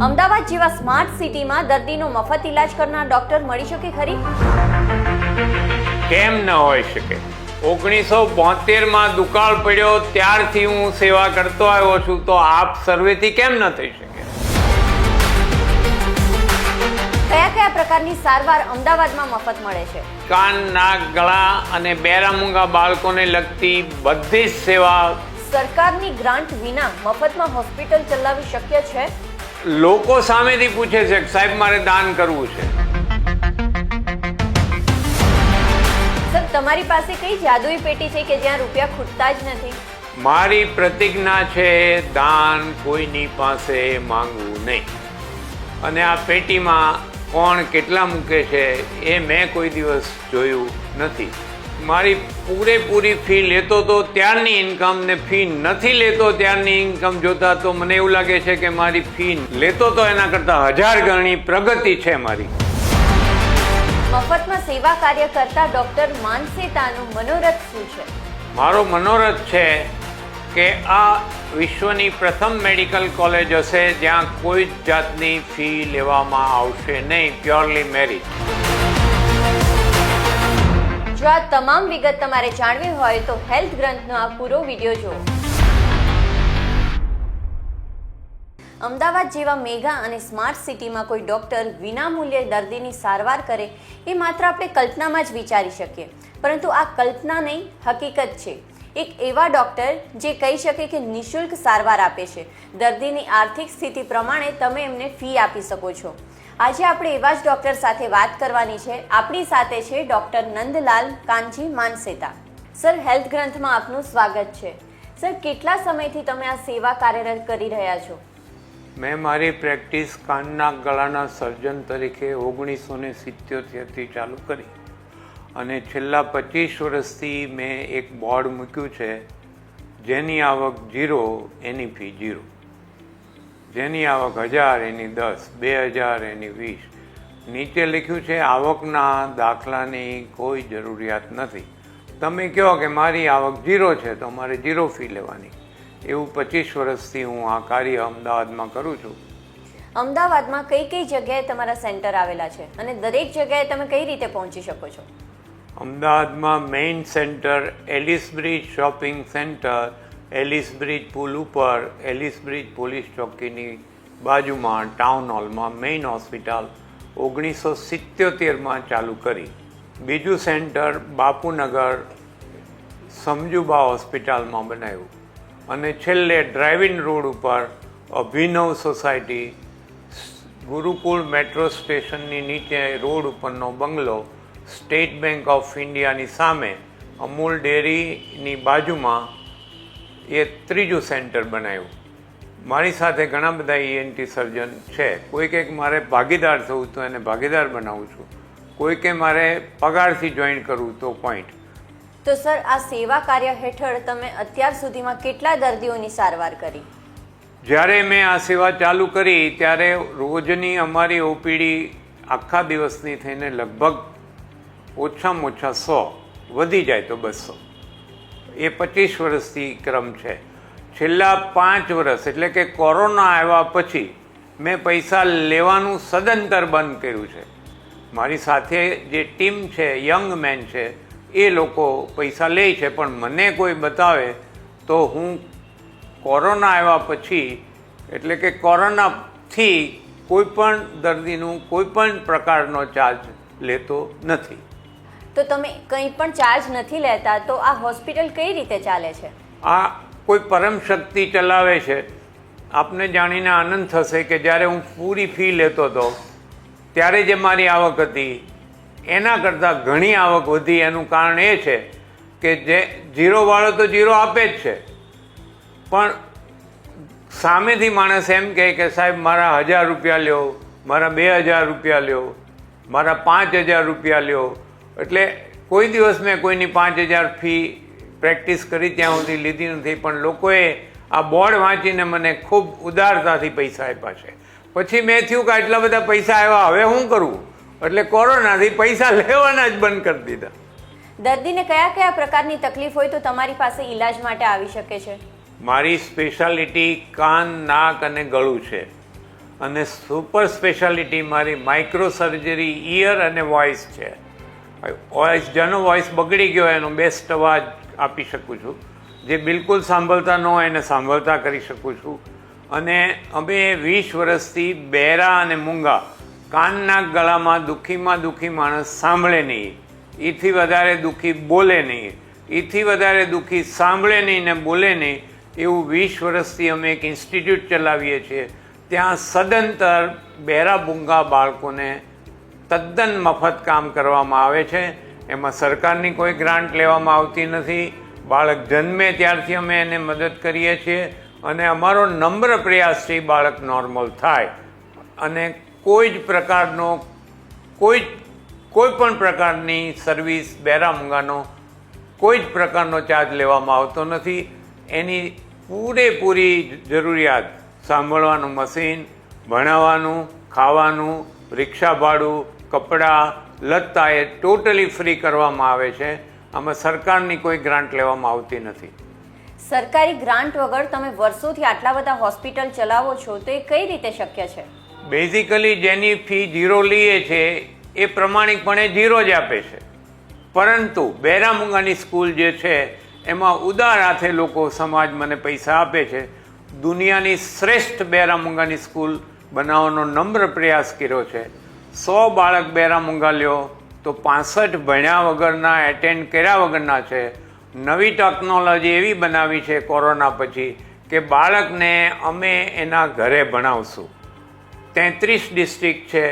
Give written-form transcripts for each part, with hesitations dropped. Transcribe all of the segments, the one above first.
અમદાવાદ જેવા સ્માર્ટ સિટીમાં દર્દીનો મફત ઇલાજ કરનાર ડોક્ટર મળી શકે ખરી? કેમ ન હોઈ શકે? 1972 માં દુકાળ પડ્યો ત્યારથી હું સેવા કરતો આવ્યો છું, તો આપ સર્વેથી કેમ ન થઈ શકે? કયા કયા પ્રકારની સારવાર અમદાવાદમાં મફત મળે છે? કાન, નાક, ગળા અને બેરામૂંગા બાળકોને લગતી બધી જ સેવા સરકારની ગ્રાન્ટ વિના મફતમાં હોસ્પિટલ ચલાવવી શક્ય છે? લોકો સામેથી પૂછે છે કે સાહેબ મારે દાન કરવું છે. સર, તમારી પાસે કઈ જાદુઈ પેટી છે કે જ્યાં રૂપિયા ખૂટતા જ નથી? મારી પ્રતિજ્ઞા છે દાન કોઈની પાસે માંગવું નહીં. અને આ પેટીમાં કોણ કેટલા મૂકે છે એ મેં કોઈ દિવસ જોયું નથી. મારી પૂરેપૂરી ફી લેતો તો ત્યારની ઇન્કમ ને ફી નથી લેતો ત્યારની ઇન્કમ જોતા તો મને એવું લાગે છે કે મારી ફી લેતો તો એના કરતાં 1000 ગણી પ્રગતિ છે મારી. મફતમાં સેવા કાર્ય કરતા ડોક્ટર માનસેતાનું મનોરથ શું છે? મારો મનોરથ છે કે આ વિશ્વની પ્રથમ મેડિકલ કોલેજ હશે જ્યાં કોઈ જ જાતની ફી લેવામાં આવશે નહીં, પ્યોરલી મેરિટ. જો આ તમામ વિગત તમારે જાણવી હોય તો હેલ્થ ગ્રંથનો આ પૂરો વિડીયો જુઓ. અમદાવાદ જેવા મેગા અને સ્માર્ટ સિટીમાં કોઈ ડોક્ટર વિનામૂલ્યે દર્દીની સારવાર કરે એ માત્ર આપણે કલ્પનામાં જ વિચારી શકીએ, પરંતુ આ કલ્પના નહીં, હકીકત છે. એક એવા ડોક્ટર જે કહી શકે કે નિઃશુલ્ક સારવાર આપે છે. દર્દીની આર્થિક સ્થિતિ પ્રમાણે તમે એમને ફી આપી શકો છો. આજે આપણે એવા જ ડોક્ટર સાથે વાત કરવાની છે. આપણી સાથે છે doctor Nandlal Kanji Manseta. Sir, health ગ્રંથમાં આપનું સ્વાગત છે. સર, કેટલા સમયથી તમે આ સેવા કાર્યરત કરી રહ્યા છો? મેં મારી પ્રેક્ટિસ કાનના ગળાના સર્જન તરીકે 1977થી ચાલુ કરી અને છેલ્લા 25 વર્ષથી મેં એક બોર્ડ મૂક્યું છે, જેની આવક 0 એની ફી 0, જેની આવક 1000 એની 10, 2000 એની 20. નીચે લખ્યું છે આવકના દાખલાની કોઈ જરૂરિયાત નથી. તમે કહો કે મારી આવક 0 છે તો મારે 0 ફી લેવાની. એવું 25 વર્ષથી હું આ કાર્ય અમદાવાદમાં કરું છું. અમદાવાદમાં કઈ કઈ જગ્યાએ તમારા સેન્ટર આવેલા છે અને દરેક જગ્યાએ તમે કઈ રીતે પહોંચી શકો છો? અમદાવાદમાં main centre Ellis Bridge shopping centre, Ellis Bridge પુલ ઉપર, એલિસ બ્રિજ પોલીસ ચોકીની બાજુમાં ટાઉન હોલમાં મેઇન હોસ્પિટલ 1977માં ચાલુ કરી. બીજું સેન્ટર બાપુનગર સમજુબા હોસ્પિટલમાં બનાવ્યું અને છેલ્લે ડ્રાઇવિંગ રોડ ઉપર અભિનવ સોસાયટી, ગુરુકુળ મેટ્રો સ્ટેશનની નીચે રોડ ઉપરનો બંગલો, સ્ટેટ બેંક ઓફ ઇન્ડિયાની સામે, અમૂલ ડેરીની બાજુમાં એ ત્રીજું સેન્ટર બનાવ્યું. મારી સાથે ઘણા બધા ENT સર્જન છે. કોઈ કંઈક મારે ભાગીદાર થવું તો એને ભાગીદાર બનાવું છું, કોઈ કે મારે પગારથી જોઈન કરવું તો પોઈન્ટ. તો સર, આ સેવા કાર્ય હેઠળ તમે અત્યાર સુધીમાં કેટલા દર્દીઓની સારવાર કરી? જ્યારે મેં આ સેવા ચાલુ કરી ત્યારે રોજની અમારી OPD આખા દિવસની થઈને લગભગ ઓછામાં ઓછા 100, વધી જાય તો 200. એ 25 વર્ષથી ક્રમ છે. છેલ્લા 5 વર્ષ એટલે કે કોરોના આવ્યા પછી મેં પૈસા લેવાનું સદંતર બંધ કર્યું છે. મારી સાથે જે ટીમ છે, યંગ મેન છે, એ લોકો પૈસા લે છે, પણ મને કોઈ બતાવે તો હું કોરોના આવ્યા પછી એટલે કે કોરોનાથી કોઈ પણ દર્દીનું કોઈ પણ પ્રકારનો ચાર્જ લેતો નથી. તો તમે કંઈ પણ ચાર્જ નથી લેતા, તો આ હોસ્પિટલ કઈ રીતે ચાલે છે? આ કોઈ પરમ શક્તિ ચલાવે છે. આપને જાણીને આનંદ થશે કે જ્યારે હું પૂરી ફી લેતો હતો ત્યારે જે મારી આવક હતી એના કરતાં ઘણી આવક વધી. એનું કારણ એ છે કે જે 0 વાળો તો 0 આપે જ છે, પણ સામેથી માણસ એમ કહે કે સાહેબ મારા 1000 રૂપિયા લ્યો, મારા 2000 રૂપિયા લ્યો, મારા 5000 રૂપિયા લ્યો. એટલે કોઈ દિવસ મેં કોઈની 5000 ફી પ્રેક્ટિસ કરી ત્યાં સુધી લીધી નથી, પણ લોકોએ આ બોર્ડ વાંચીને મને ખૂબ ઉદારતાથી પૈસા આપ્યા છે. પછી મેં થયું કે આટલા બધા પૈસા આવ્યા, હવે શું કરવું? એટલે કોરોનાથી પૈસા લેવાના જ બંધ કરી દીધા. દર્દીને કયા કયા પ્રકારની તકલીફ હોય તો તમારી પાસે ઈલાજ માટે આવી શકે છે? મારી સ્પેશિયાલિટી કાન, નાક અને ગળું છે. અને સુપર સ્પેશિયાલિટી મારી માઇક્રો સર્જરી ઇયર અને વોઇસ છે. વોઇસ જેનો વોઇસ બગડી ગયો એનો બેસ્ટ અવાજ આપી શકું છું. જે બિલકુલ સાંભળતા ન હોય એને સાંભળતા કરી શકું છું. અને અમે 20 વર્ષથી બહેરા અને મૂંગા કાનના ગળામાં દુઃખી માણસ સાંભળે નહીં, એથી વધારે દુઃખી બોલે નહીં, એથી વધારે દુઃખી સાંભળે નહીં ને બોલે નહીં, એવું 20 વર્ષથી અમે એક ઇન્સ્ટિટ્યૂટ ચલાવીએ છીએ. ત્યાં સદંતર બહેરા મૂંગા બાળકોને તદ્દન મફત કામ કરવામાં આવે છે. એમાં સરકારની કોઈ ગ્રાન્ટ લેવામાં આવતી નથી. બાળક જન્મે ત્યારથી અમે એને મદદ કરીએ છીએ અને અમારો નમ્ર પ્રયાસ છે બાળક નોર્મલ થાય અને કોઈ જ પ્રકારનો કોઈ પણ પ્રકારની સર્વિસ બહેરા મૂંગાનો કોઈ જ પ્રકારનો ચાર્જ લેવામાં આવતો નથી. એની પૂરેપૂરી જરૂરિયાત સાંભળવાનું મશીન, ભણાવવાનું, ખાવાનું, રિક્ષા ભાડું, કપડાં, લત્તા એ ટોટલી ફ્રી કરવામાં આવે છે. આમાં સરકારની કોઈ ગ્રાન્ટ લેવામાં આવતી નથી. સરકારી ગ્રાન્ટ વગર તમે વર્ષોથી આટલા બધા હોસ્પિટલ ચલાવો છો તો એ કઈ રીતે શક્ય છે? બેઝિકલી જેની ફી 0 લઈએ છે એ પ્રમાણિકપણે 0 જ આપે છે. પરંતુ બહેરા મૂંગાની સ્કૂલ જે છે એમાં ઉદાર હાથે લોકો સમાજ મને પૈસા આપે છે. દુનિયાની શ્રેષ્ઠ બહેરા મૂંગાની સ્કૂલ બનાવવાનો નમ્ર પ્રયાસ કર્યો છે. 100 બાળક બહેરા મૂંગા લ્યો તો 65 ભણ્યા વગરના, એટેન્ડ કર્યા વગરના છે. નવી ટેકનોલોજી એવી બનાવી છે કોરોના પછી કે બાળકને અમે એના ઘરે ભણાવશું. 33 ડિસ્ટ્રિક્ટ છે,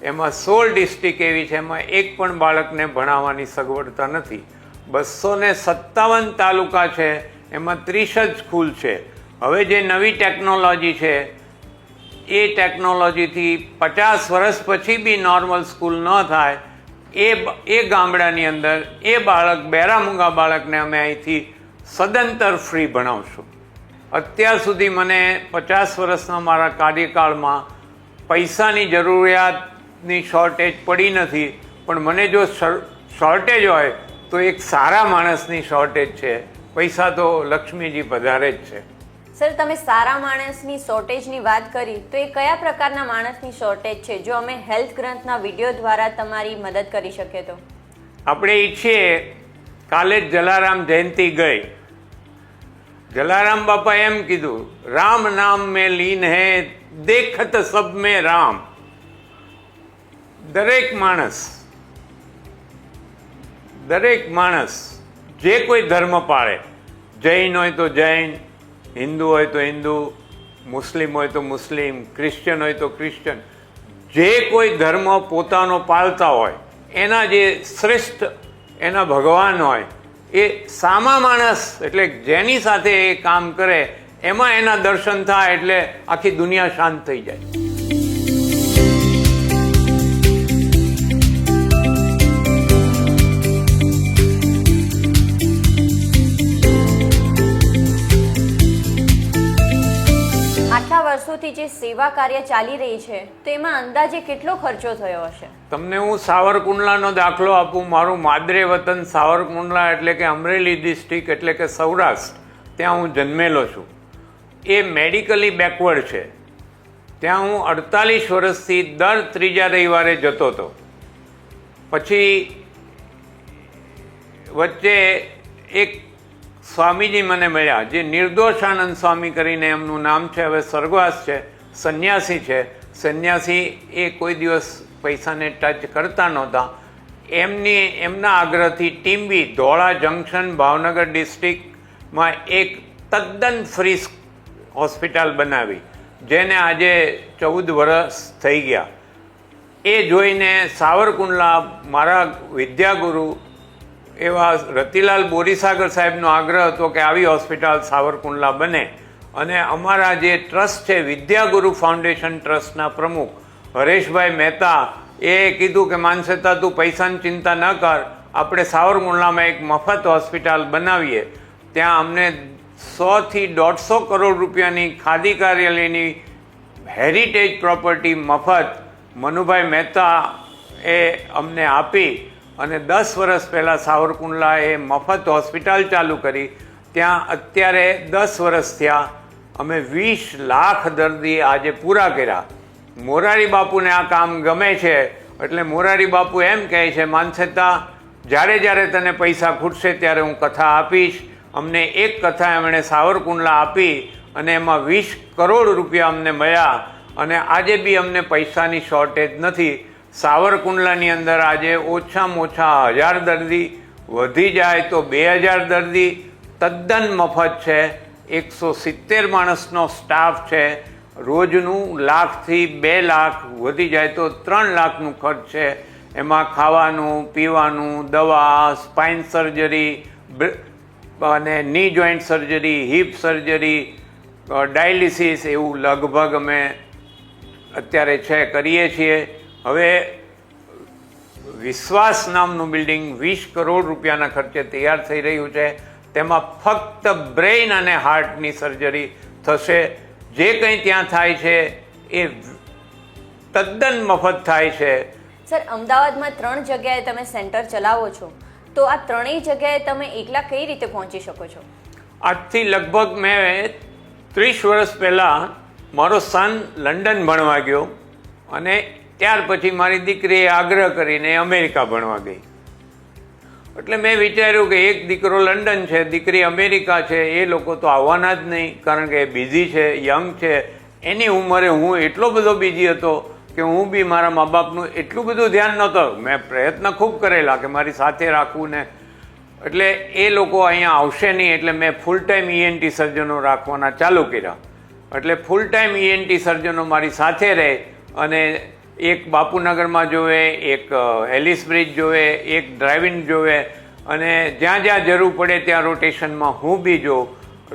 એમાં 16 ડિસ્ટ્રિક્ટ એવી છે એમાં એક પણ બાળકને ભણાવવાની સગવડતા નથી. 257 તાલુકા છે, એમાં 30 જ સ્કૂલ છે. હવે જે નવી ટેકનોલોજી છે એ ટેકનોલોજીથી 50 વર્ષ પછી બી નોર્મલ સ્કૂલ ન થાય એ ગામડાની અંદર એ બાળક બહેરા મૂંગા બાળકને અમે અહીંથી સદંતર ફ્રી ભણાવશું. અત્યાર સુધી મને 50 વર્ષના મારા કાર્યકાળમાં પૈસાની જરૂરિયાતની શોર્ટેજ પડી નથી, પણ મને જો શોર્ટેજ હોય તો એક સારા માણસની શોર્ટેજ છે. પૈસા તો લક્ષ્મીજી પધારે જ છે. સર, તમે સારા માણસની શોર્ટેજની વાત કરી તો એ કયા પ્રકારના માણસની શોર્ટેજ છે? જો અમે હેલ્થ ગ્રંથના વિડીયો દ્વારા તમારી મદદ કરી શકીએ તો. આપણે ઈચ્છીએ, કાલે જ જલારામ જયંતિ ગઈ. જલારામ બાપા એમ કીધું, રામ નામ મેં લીન હે દેખત સબ મેં રામ. દરેક માણસ જે કોઈ ધર્મ પાળે, જૈન હોય તો જૈન, હિન્દુ હોય તો હિન્દુ, મુસ્લિમ હોય તો મુસ્લિમ, ક્રિશ્ચન હોય તો ક્રિશ્ચન, જે કોઈ ધર્મ પોતાનો પાળતા હોય એના જે શ્રેષ્ઠ એના ભગવાન હોય એ સામા માણસ એટલે જેની સાથે એ કામ કરે એમાં એના દર્શન થાય એટલે આખી દુનિયા શાંત થઈ જાય. આટલા વર્ષોથી જે સેવા કાર્ય ચાલી રહી છે તો એમાં અંદાજે કેટલો ખર્ચો થયો હશે? તમને હું સાવરકુંડલાનો દાખલો આપું. મારું માદરે વતન સાવરકુંડલા એટલે કે અમરેલી ડિસ્ટ્રિક્ટ એટલે કે સૌરાષ્ટ્ર, ત્યાં હું જન્મેલો છું. એ મેડિકલી બેકવર્ડ છે. ત્યાં હું 48 વર્ષથી દર 3જા રવિવારે જતો હતો. પછી વચ્ચે એક સ્વામીજી મને મળ્યા, જે નિર્દોષાનંદ સ્વામી કરીને એમનું નામ છે, હવે સ્વર્ગવાસ છે, સંન્યાસી છે. સંન્યાસી એ કોઈ દિવસ પૈસાને ટચ કરતા નહોતા. એમના આગ્રહથી ટીમ્બી ધોળા જંકશન ભાવનગર ડિસ્ટ્રિક્ટમાં એક તદ્દન ફ્રી હોસ્પિટલ બનાવી, જેને આજે 14 વર્ષ થઈ ગયા. એ જોઈને સાવરકુંડલા મારા વિદ્યાગુરુ એવા રતિલાલ બોરીસાગર સાહેબનો આગ્રહ હતો કે આવી હોસ્પિટલ સાવરકુંડલા બને. અને અમારા જે ટ્રસ્ટ છે વિદ્યાગુરુ ફાઉન્ડેશન ટ્રસ્ટના પ્રમુખ હરેશભાઈ મહેતા એ કીધું કે માનસેતા તું પૈસાની ચિંતા ન કર, આપણે સાવરકુંડલામાં એક મફત હોસ્પિટલ બનાવીએ. ત્યાં અમને 100 થી 150 કરોડ રૂપિયાની ખાદી કાર્યાલયની હેરિટેજ પ્રોપર્ટી મફત મનુભાઈ મહેતા એ અમને આપી અને 10 વર્ષ પહેલાં સાવરકુંડલાએ મફત હોસ્પિટલ ચાલુ કરી. ત્યાં અત્યારે 10 વર્ષ થયા, અમે 20 લાખ દર્દી આજે પૂરા કર્યા. મોરારી બાપુને આ કામ ગમે છે એટલે મોરારી બાપુ એમ કહે છે, માનસેતા જ્યારે જ્યારે તને પૈસા ખૂટશે ત્યારે હું કથા આપીશ. અમને એક કથા એમણે સાવરકુંડલા આપી અને એમાં 20 કરોડ રૂપિયા અમને મળ્યા અને આજે બી અમને પૈસાની શોર્ટેજ નથી. સાવરકુંડલાની અંદર આજે ઓછામાં ઓછા 1000 દર્દી, વધી જાય તો 2000 દર્દી તદ્દન મફત છે. 170 માણસનો સ્ટાફ છે. રોજનું 1 લાખથી 2 લાખ, વધી જાય તો 3 લાખનું ખર્ચ છે. એમાં ખાવાનું, પીવાનું, દવા, સ્પાઇન સર્જરી અને ની joint surgery, hip surgery, dialysis, એવું લગભગ અમે અત્યારે કરીએ છીએ. હવે વિશ્વાસ નામનું બિલ્ડિંગ 20 કરોડ રૂપિયાના ખર્ચે તૈયાર થઈ રહ્યું છે. તેમાં ફક્ત બ્રેઇન અને હાર્ટની સર્જરી થશે. જે કંઈ ત્યાં થાય છે એ તદ્દન મફત થાય છે. સર, અમદાવાદમાં 3 જગ્યાએ તમે સેન્ટર ચલાવો છો, તો આ 3 જગ્યાએ તમે એકલા કઈ રીતે પહોંચી શકો છો? આજથી લગભગ મેં 30 વર્ષ પહેલાં મારો સન લંડન ભણવા ગયો અને ત્યાર પછી મારી દીકરીએ આગ્રહ કરીને અમેરિકા ભણવા ગઈ. એટલે મેં વિચાર્યું કે એક દીકરો લંડન છે, દીકરી અમેરિકા છે, એ લોકો તો આવવાના જ નહીં, કારણ કે બિઝી છે, યંગ છે. એની ઉંમરે હું એટલો બધો બિઝી હતો કે હું બી મારા મા બાપનું એટલું બધું ધ્યાન નહોતો. મેં પ્રયત્ન ખૂબ કરેલા કે મારી સાથે રાખવું ને, એટલે એ લોકો અહીંયા આવશે નહીં એટલે મેં ફૂલ ટાઈમ ENT સર્જનો રાખવાના ચાલુ કર્યા. એટલે ફૂલ ટાઈમ ENT સર્જનો મારી સાથે રહે અને એક બાપુનગરમાં જોવે, એક એલિસ બ્રિજ જોવે, એક ડ્રાઇવિંગ જોવે અને જ્યાં જ્યાં જરૂર પડે ત્યાં રોટેશનમાં હું બી જોઉં.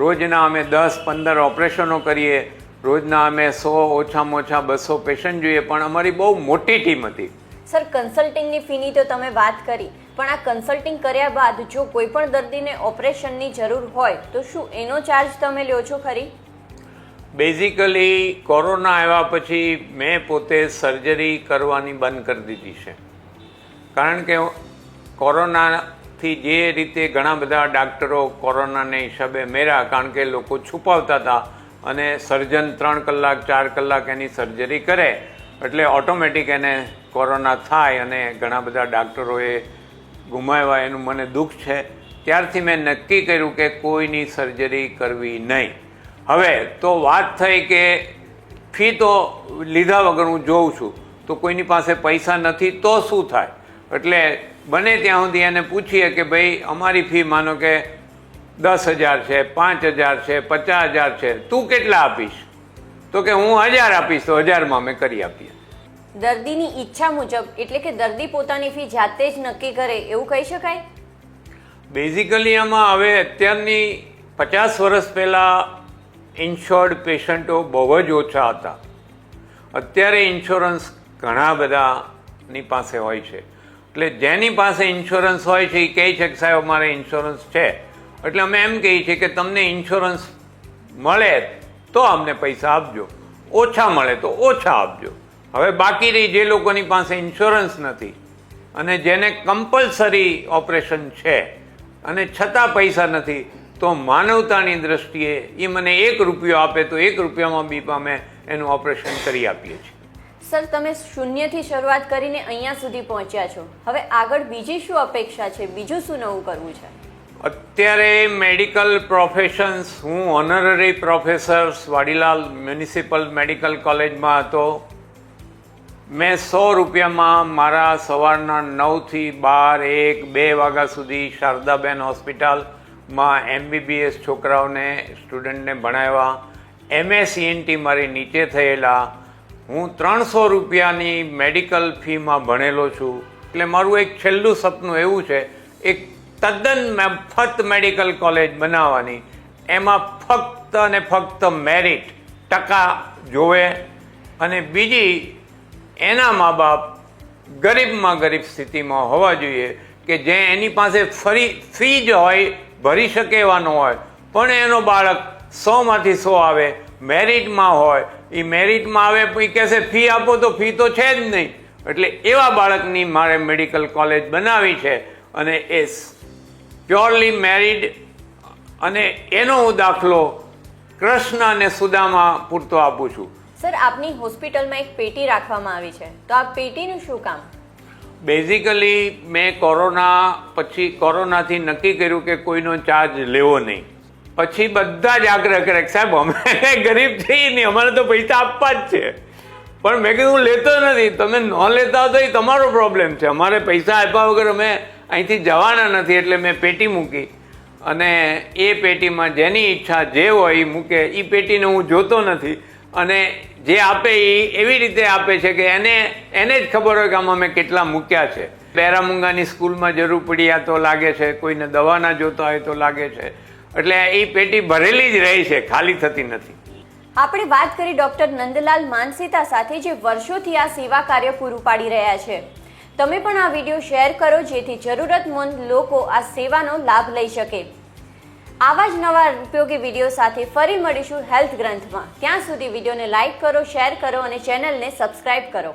રોજના અમે 10-15 ઓપરેશનો કરીએ. રોજના અમે 100, ઓછામાં ઓછા 200 પેશન્ટ જોઈએ, પણ અમારી બહુ મોટી ટીમ હતી. સર, કન્સલ્ટિંગની ફીની તો તમે વાત કરી, પણ આ કન્સલ્ટિંગ કર્યા બાદ જો કોઈ પણ દર્દીને ઓપરેશનની જરૂર હોય તો શું એનો ચાર્જ તમે લ્યો છો ખરી? બેઝિકલી કોરોના આવ્યા પછી મેં પોતે સર્જરી કરવાની બંધ કરી દીધી છે. કારણ કે કોરોનાથી જે રીતે ઘણા બધા ડાક્ટરો કોરોનાને હિસાબે મેર્યા, કારણ કે લોકો છુપાવતા હતા અને સર્જન 3 કલાક 4 કલાક એની સર્જરી કરે એટલે ઓટોમેટિક એને કોરોના થાય અને ઘણા બધા ડાક્ટરોએ ગુમાવ્યા. એનું મને દુઃખ છે. ત્યારથી મેં નક્કી કર્યું કે કોઈની સર્જરી કરવી નહીં. હવે તો વાત થઈ કે ફી તો લીધા વગર હું જોઉં છું, તો કોઈની પાસે પૈસા નથી તો શું થાય? એટલે બને ત્યાં સુધી એને પૂછીએ કે ભાઈ અમારી ફી માનો કે 10,000 છે, 5,000 છે, 50,000 છે, તું કેટલા આપીશ? તો કે હું 1,000 આપીશ. તો 1,000માં અમે કરી આપીએ. દર્દીની ઈચ્છા મુજબ, એટલે કે દર્દી પોતાની ફી જાતે જ નક્કી કરે એવું કહી શકાય? બેઝિકલી આમાં હવે અત્યારની 50 વર્ષ પહેલાં ઇન્શ્યોર્ડ પેશન્ટો બહુ જ ઓછા હતા. અત્યારે ઇન્સ્યોરન્સ ઘણા બધાની પાસે હોય છે. એટલે જેની પાસે ઇન્સ્યોરન્સ હોય છે એ કહે છે કે સાહેબ અમારે ઇન્સ્યોરન્સ છે. એટલે અમે એમ કહીએ છીએ કે તમને ઇન્સ્યોરન્સ મળે તો અમને પૈસા આપજો, ઓછા મળે તો ઓછા આપજો. હવે બાકી રહી જે લોકોની પાસે ઇન્સ્યોરન્સ નથી અને જેને કમ્પલસરી ઓપરેશન છે અને છતાં પૈસા નથી, તો માનવતાની દ્રષ્ટિએ એ મને 1 રૂપિયો આપે તો 1 રૂપિયામાં બી અમે એનું ઓપરેશન કરી આપીએ છીએ. સર, તમે શૂન્યથી શરૂઆત કરીને અહીંયા સુધી પહોંચ્યા છો. હવે આગળ બીજી શું અપેક્ષા છે? બીજું શું નવું કરવું છે? અત્યારે મેડિકલ પ્રોફેશન્સ, હું honorary professor Vadilal municipal medical કોલેજમાં હતો. મેં 100 રૂપિયામાં મારા સવારના 9થી 12, 1, 2 વાગ્યા સુધી શારદાબેન હોસ્પિટલમાં MBBS છોકરાઓને, સ્ટુડન્ટને ભણાવ્યા. MS ENT મારી નીચે થયેલા. હું 300 રૂપિયાની મેડિકલ ફીમાં ભણેલો છું. એટલે મારું એક છેલ્લું સપનું એવું છે, એક તદ્દન મફત મેડિકલ કોલેજ બનાવવાની. એમાં ફક્ત અને ફક્ત મેરિટ, ટકા જોવે અને બીજી એના મા બાપ ગરીબમાં ગરીબ સ્થિતિમાં હોવા જોઈએ કે જે એની પાસે ફી જ હોય, ભરી શકે એવાનો હોય, પણ એનો બાળક 100માંથી 100 આવે, મેરિટમાં હોય. એ મેરિટમાં આવે પછી કહેશે ફી આપો, તો ફી તો છે જ નહીં. એટલે એવા બાળકની મારે મેડિકલ કોલેજ બનાવી છે અને એ પ્યોરલી મેરિડ અને એનો હું દાખલો કૃષ્ણ અને સુદામા પૂરતો આપું છું. સર, આપની હોસ્પિટલમાં એક પેટી રાખવામાં આવી છે, તો આ પેટીનું શું કામ? બેઝિકલી મેં કોરોનાથી નક્કી કર્યું કે કોઈનો ચાર્જ લેવો નહીં. પછી બધા જ આગ્રહ કરે કે સાહેબ અમે ગરીબ છીએ નહીં, અમારે તો પૈસા આપવા જ છે. પણ મેં કીધું હું લેતો નથી, તમે ન લેતા તો એ તમારો પ્રોબ્લેમ છે, અમારે પૈસા આપ્યા વગર અમે અહીંથી જવાના નથી. એટલે મેં પેટી મૂકી અને એ પેટીમાં જેની ઈચ્છા જે હોય એ મૂકે. એ પેટીને હું જોતો નથી અને જે આપે એ એવી રીતે આપે છે કે એને જ ખબર હોય કે આમાં મેં કેટલા મૂક્યા છે. પેરામુંગાની સ્કૂલમાં જરૂર પડી આ તો લાગે છે, કોઈને દવાના જોતા હોય તો લાગે છે. એટલે એ પેટી ભરેલી જ રહી છે, ખાલી થતી નથી. આપણે વાત કરી ડોક્ટર નંદલાલ માનસીતા સાથે, જે વર્ષોથી આ સેવા કાર્ય પૂરું પાડી રહ્યા છે. તમે પણ આ વિડીયો શેર કરો જેથી જરૂરતમંદ લોકો આ સેવાનો લાભ લઈ શકે. આવા જ નવા ઉપયોગી વિડીયો સાથે ફરી મળીશું હેલ્થ ગ્રંથમાં. ત્યાં સુધી વિડીયોને લાઇક કરો, શેર કરો અને ચેનલને સબસ્ક્રાઇબ કરો.